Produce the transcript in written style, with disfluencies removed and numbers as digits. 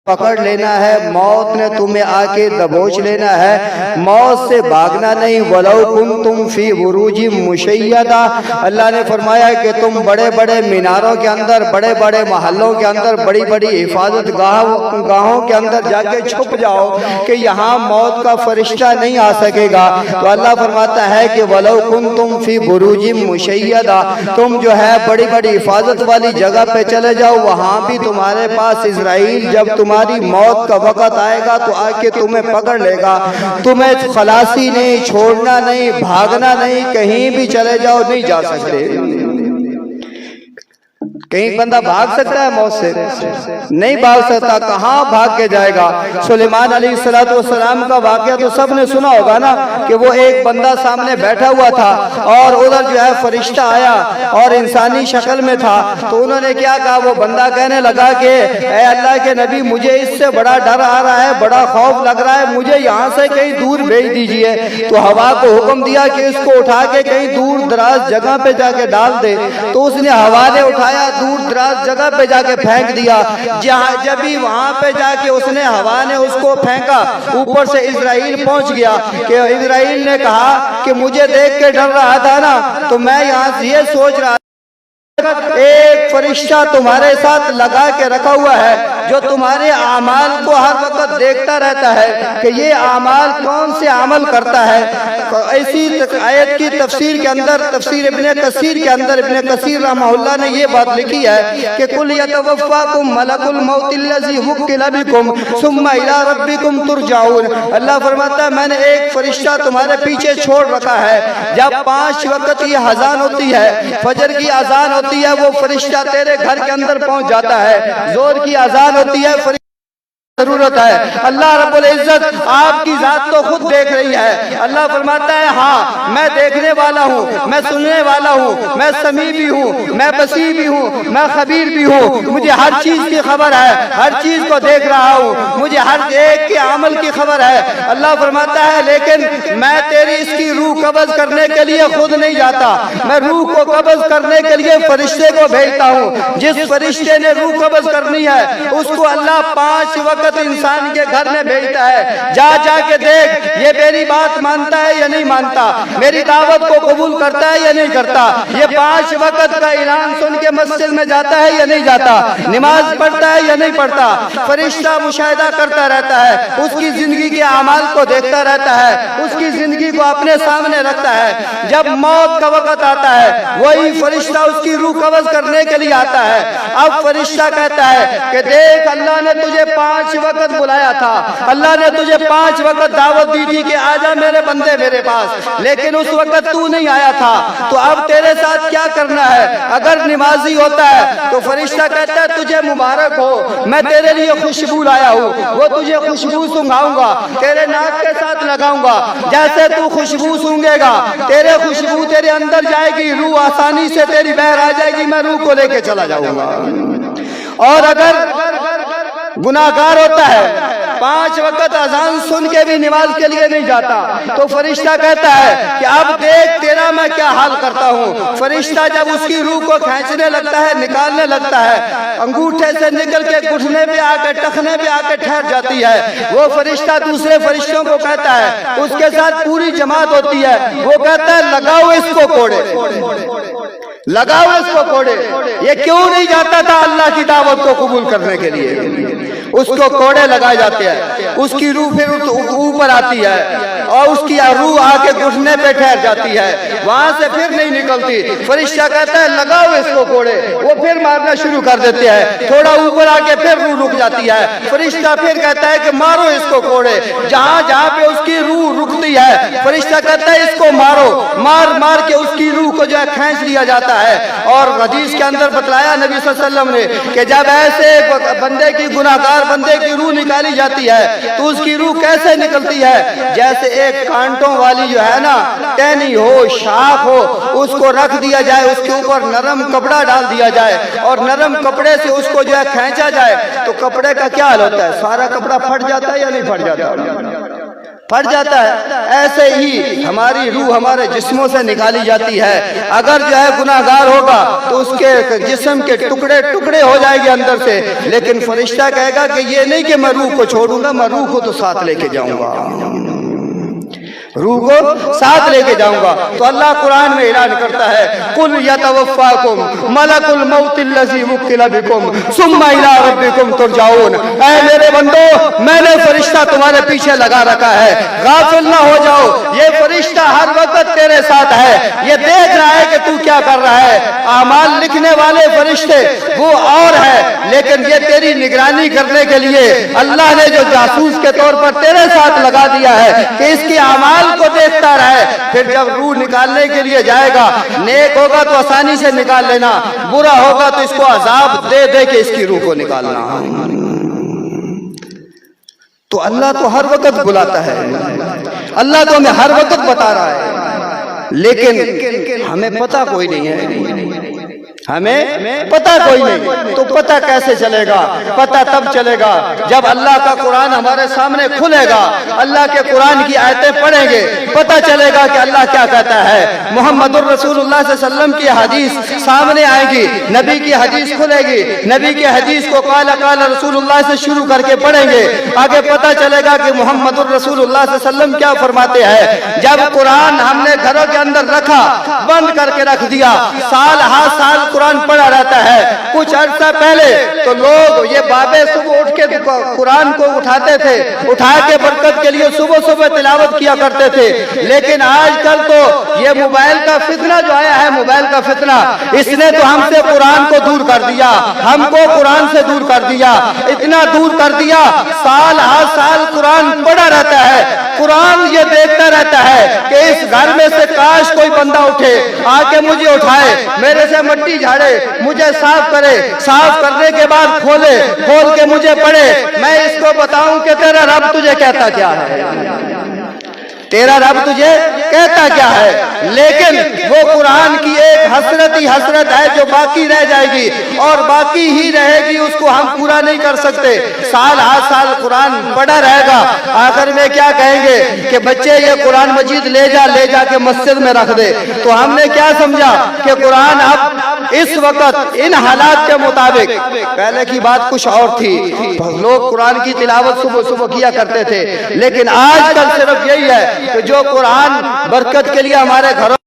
پکڑ لینا ہے، موت نے تمہیں آ کے دبوچ لینا ہے، موت سے بھاگنا نہیں۔ وَلَوْ كُنْتُمْ فِي بُرُوجٍ مُشَيَّدَةٍ، اللہ نے فرمایا کہ تم بڑے بڑے میناروں کے اندر، بڑے بڑے محلوں کے اندر، بڑی بڑی حفاظت گاہوں کے اندر جا کے چھپ جاؤ کہ یہاں موت کا فرشتہ نہیں آ سکے گا۔ تو اللہ فرماتا ہے کہ وَلَوْ كُنْتُمْ فِي بُرُوجٍ مُشَيَّدَةٍ، تم جو ہے بڑی بڑی حفاظت والی جگہ پہ چلے جاؤ، وہاں بھی تمہارے پاس اسرائیل جب تمہاری موت کا وقت آئے گا تو آ کے تمہیں پکڑ لے گا، تمہیں خلاصی نہیں، چھوڑنا نہیں، بھاگنا نہیں، کہیں بھی چلے جاؤ نہیں جا سکتے۔ کہیں بندہ بھاگ سکتا ہے موت سے؟ نہیں بھاگ سکتا، کہاں بھاگ کے جائے گا؟ سلیمان علیہ السلام کا واقعہ تو سب نے سنا ہوگا نا، کہ وہ ایک بندہ سامنے بیٹھا ہوا تھا اور ادھر جو ہے فرشتہ آیا اور انسانی شکل میں تھا، تو انہوں نے کیا کہا، وہ بندہ کہنے لگا کہ اے اللہ کے نبی، مجھے اس سے بڑا ڈر آ رہا ہے، بڑا خوف لگ رہا ہے، مجھے یہاں سے کہیں دور بھیج دیجئے۔ تو ہوا کو حکم دیا کہ اس کو اٹھا کے کہیں دور دراز جگہ پہ جا کے ڈال دے، تو اس نے ہوا نے اٹھایا، دور دراز جگہ پہ جا کے پھینک دیا۔ جب ہی وہاں پہ جا کے اس نے ہوا نے اس کو پھینکا، اوپر سے اسرائیل پہنچ گیا کہ اسرائیل نے کہا کہ مجھے دیکھ کے ڈر رہا تھا نا، تو میں یہاں سے یہ سوچ رہا ایک فرشتہ تمہارے ساتھ لگا کے رکھا ہوا ہے جو تمہارے اعمال کو ہر وقت دیکھتا رہتا ہے کہ یہ اعمال کون سے عمل کرتا ہے۔ ایسی آیت کی تفسیر کے اندر، تفسیر ابن کثیر کے اندر، ابن کثیر رحمہ اللہ نے یہ بات لکھی ہے کہ قُلْ يَتَوَفَّاكُمْ مَلَكُ الْمَوْتِ الَّذِي وُكِّلَ بِكُمْ ثُمَّ إِلَىٰ رَبِّكُمْ تُرْجَعُونَ۔ اللہ فرماتا ہے میں نے ایک فرشتہ تمہارے پیچھے چھوڑ رکھا ہے، جب 5 وقت کی اذان ہوتی ہے، فجر کی اذان ہوتی ہے، وہ فرشتہ تیرے گھر کے اندر پہنچ جاتا ہے، زور کی اذان ہوتی ہے، ضرورت ہے۔ اللہ رب العزت آپ کی ذات تو خود دیکھ رہی ہے۔ اللہ فرماتا ہے ہاں میں دیکھنے والا ہوں، میں سننے والا ہوں، میں سمیع بھی ہوں، میں بصیر بھی ہوں، میں خبیر بھی ہوں، مجھے ہر چیز کی خبر ہے، ہر چیز کو دیکھ رہا ہوں، مجھے ہر ایک کے عمل کی خبر ہے۔ اللہ فرماتا ہے لیکن میں تیری اس کی روح قبض کرنے کے لیے خود نہیں جاتا، میں روح کو قبض کرنے کے لیے فرشتے کو بھیجتا ہوں۔ جس فرشتے نے روح قبض کرنی ہے اس کو اللہ 5 وقت انسان کے گھر میں بھیجتا ہے، جا جا کے دیکھ یہ میری بات مانتا ہے یا نہیں مانتا، میری دعوت کو قبول کرتا ہے یا نہیں کرتا، یہ 5 وقت کا اعلان سن کے مسجد میں جاتا ہے یا نہیں جاتا، نماز پڑھتا ہے یا نہیں پڑھتا۔ فرشتہ مشاہدہ کرتا رہتا ہے، اس کی زندگی کے اعمال کو دیکھتا رہتا ہے، اس کی زندگی کو اپنے سامنے رکھتا ہے۔ جب موت کا وقت آتا ہے وہی فرشتہ اس کی روح قبض کرنے کے لیے آتا ہے۔ اب فرشتہ کہتا ہے کہ دیکھ اللہ نے تجھے 5 وقت بلایا تھا، اللہ نے تجھے 5 وقت دعوت دی تھی کہ آجا میرے بندے میرے پاس، لیکن اس وقت تو نہیں آیا تھا، تو اب تیرے ساتھ کیا کرنا ہے؟ اگر نمازی ہوتا ہے تو فرشتہ کہتا ہے تجھے مبارک ہو، میں تیرے لیے خوشبو لایا ہوں، وہ تجھے خوشبو سونگھاؤں گا، تیرے ناک کے ساتھ لگاؤں گا، جیسے تو خوشبو سونگے گا تیرے خوشبو تیرے اندر جائے گی، روح آسانی سے تیری بہر آ جائے گی، میں روح کو لے کے چلا جاؤں گا۔ اور اگر گناہگار ہوتا ہے 5 وقت اذان سن کے بھی نماز کے لیے نہیں جاتا تو فرشتہ کہتا ہے کہ اب دیکھ تیرا میں کیا حال کرتا ہوں۔ فرشتہ جب اس کی روح کو کھینچنے لگتا ہے، نکالنے لگتا ہے، انگوٹھے سے نکل کے گھٹنے پہ آ کے ٹخنے پہ آ کے ٹھہر جاتی ہے، وہ فرشتہ دوسرے فرشتوں کو کہتا ہے، اس کے ساتھ پوری جماعت ہوتی ہے، وہ کہتا ہے لگاؤ اس کو کوڑے، لگاؤ اس کو کوڑے۔ یہ کیوں نہیں جاتا تھا اللہ کی دعوت کو قبول کرنے کے لیے؟ اس کو کوڑے لگائے جاتے ہیں، اس کی روح پھر اوپر آتی ہے اور اس کی روح آ کے گھٹنے پہ ٹھہر جاتی ہے، وہاں سے پھر نہیں نکلتی۔ فرشتہ کہتا ہے لگاؤ اس کو کوڑے، وہ پھر مارنا شروع کر دیتے ہیں، تھوڑا اوپر آ کے پھر روح رک جاتی ہے، فرشتہ پھر کہتا ہے کہ مارو اس کو کوڑے، جہاں جہاں پہ اس کی روح رکتی ہے فرشتہ کہتا ہے اس کو مارو، مار مار کے اس کی روح کو جو ہے کھینچ لیا جاتا ہے۔ اور حدیث کے اندر بتلایا نبی صلی اللہ علیہ وسلم نے کہ جب ایسے بندے کی گناہگار بندے کی روح نکالی جاتی ہے تو اس کی روح کیسے نکلتی ہے؟ جیسے ایک کانٹوں والی جو ہے نا ٹہنی ہو، شاخ ہو، اس کو رکھ دیا جائے، اس کے اوپر نرم کپڑا ڈال دیا جائے اور نرم کپڑے سے اس کو جو ہے کھینچا جائے تو کپڑے کا کیا حال ہوتا ہے؟ سارا کپڑا پھٹ جاتا ہے یا نہیں پھٹ جاتا؟ پھٹ جاتا ہے، ایسے ہی ہماری روح ہمارے جسموں سے نکالی جاتی ہے۔ اگر جو ہے گناہگار ہوگا تو اس کے جسم کے ٹکڑے ٹکڑے ہو جائے گے اندر سے، لیکن فرشتہ کہے گا کہ یہ نہیں کہ میں روح کو چھوڑوں گا، میں روح کو تو ساتھ لے کے جاؤں گا، روح کو ساتھ لے کے جاؤں گا۔ تو اللہ قرآن میں اعلان کرتا ہے قُلْ يَتَوَفَّاكُمْ مَلَكُ الْمَوْتِ الَّذِي وُكِّلَ بِكُمْ ثُمَّ إِلَىٰ رَبِّكُمْ تُرْجَعُونَ۔ اے میرے بندو، میں نے فرشتہ تمہارے پیچھے لگا رکھا ہے، غافل نہ ہو جاؤ، یہ فرشتہ ہر وقت تیرے ساتھ ہے، یہ دیکھ رہا ہے کہ تو کیا کر رہا ہے۔ اعمال لکھنے والے فرشتے وہ اور ہے، لیکن یہ تیری نگرانی کرنے کے لیے اللہ نے جو جاسوس کے طور پر تیرے ساتھ لگا دیا ہے کہ اس کے اعمال کو دیکھتا رہے۔ پھر جب روح نکالنے کے لیے جائے گا، نیک ہوگا تو آسانی سے نکال لینا، برا ہوگا تو اس کو عذاب دے دے کے اس کی روح کو نکالنا۔ تو اللہ تو ہر وقت بلاتا ہے، اللہ تو ہمیں ہر وقت بتا رہا ہے، لیکن ہمیں پتہ کوئی نہیں ہے، ہمیں پتہ کوئی نہیں۔ تو پتہ کیسے چلے گا؟ پتہ تب چلے گا جب اللہ کا قرآن ہمارے سامنے کھلے گا، اللہ کے قرآن کی آیتیں پڑھیں گے، پتہ چلے گا کہ اللہ کیا کہتا ہے۔ محمد الرسول اللہ صلی اللہ علیہ وسلم کی حدیث سامنے آئے گی، نبی کی حدیث کھلے گی، نبی کی حدیث کو قال قال رسول اللہ سے شروع کر کے پڑھیں گے، آگے پتہ چلے گا کہ محمد الرسول اللہ صلی اللہ علیہ وسلم کیا فرماتے ہیں۔ جب قرآن ہم نے گھروں کے اندر رکھا، بند کر کے رکھ دیا، سال ہر سال قرآن پڑھا رہتا ہے۔ کچھ عرصہ پہلے تو لوگ یہ بابے صبح اٹھ کے قرآن کو اٹھاتے تھے، اٹھا کے برکت کے لیے صبح صبح تلاوت کیا کرتے تھے، لیکن آج کل تو یہ موبائل کا فتنہ جو آیا ہے، موبائل کا فتنہ، اس نے تو ہم سے قرآن کو دور کر دیا، ہم کو قرآن سے دور کر دیا، اتنا دور کر دیا سال ہر سال قرآن پڑھا رہتا ہے۔ قرآن یہ دیکھتا رہتا ہے کہ اس گھر میں سے کاش کوئی بندہ اٹھے، آ کے مجھے اٹھائے، میرے سے مٹی جھاڑے، مجھے صاف کرے، صاف کرنے کے بعد کھولے، کھول کے مجھے پڑھے، میں اس کو بتاؤں کہ تیرا رب تجھے کہتا کیا ہے، تیرا رب تجھے کہتا کیا ہے۔ لیکن وہ قرآن کی ایک حسرت ہی حسرت ہے جو باقی رہ جائے گی، اور باقی ہی رہے گی، اس کو ہم پورا نہیں کر سکتے۔ سال ہر سال قرآن پڑھا رہے گا، آخر میں کیا کہیں گے کہ بچے یہ قرآن مجید لے جا کے مسجد میں رکھ دے۔ تو ہم نے کیا سمجھا کہ قرآن اب اس وقت ان حالات کے مطابق، پہلے کی بات کچھ اور تھی، لوگ قرآن کی تلاوت صبح صبح کیا کرتے تھے، لیکن آج کل صرف یہی ہے کہ جو قرآن برکت کے لیے ہمارے گھروں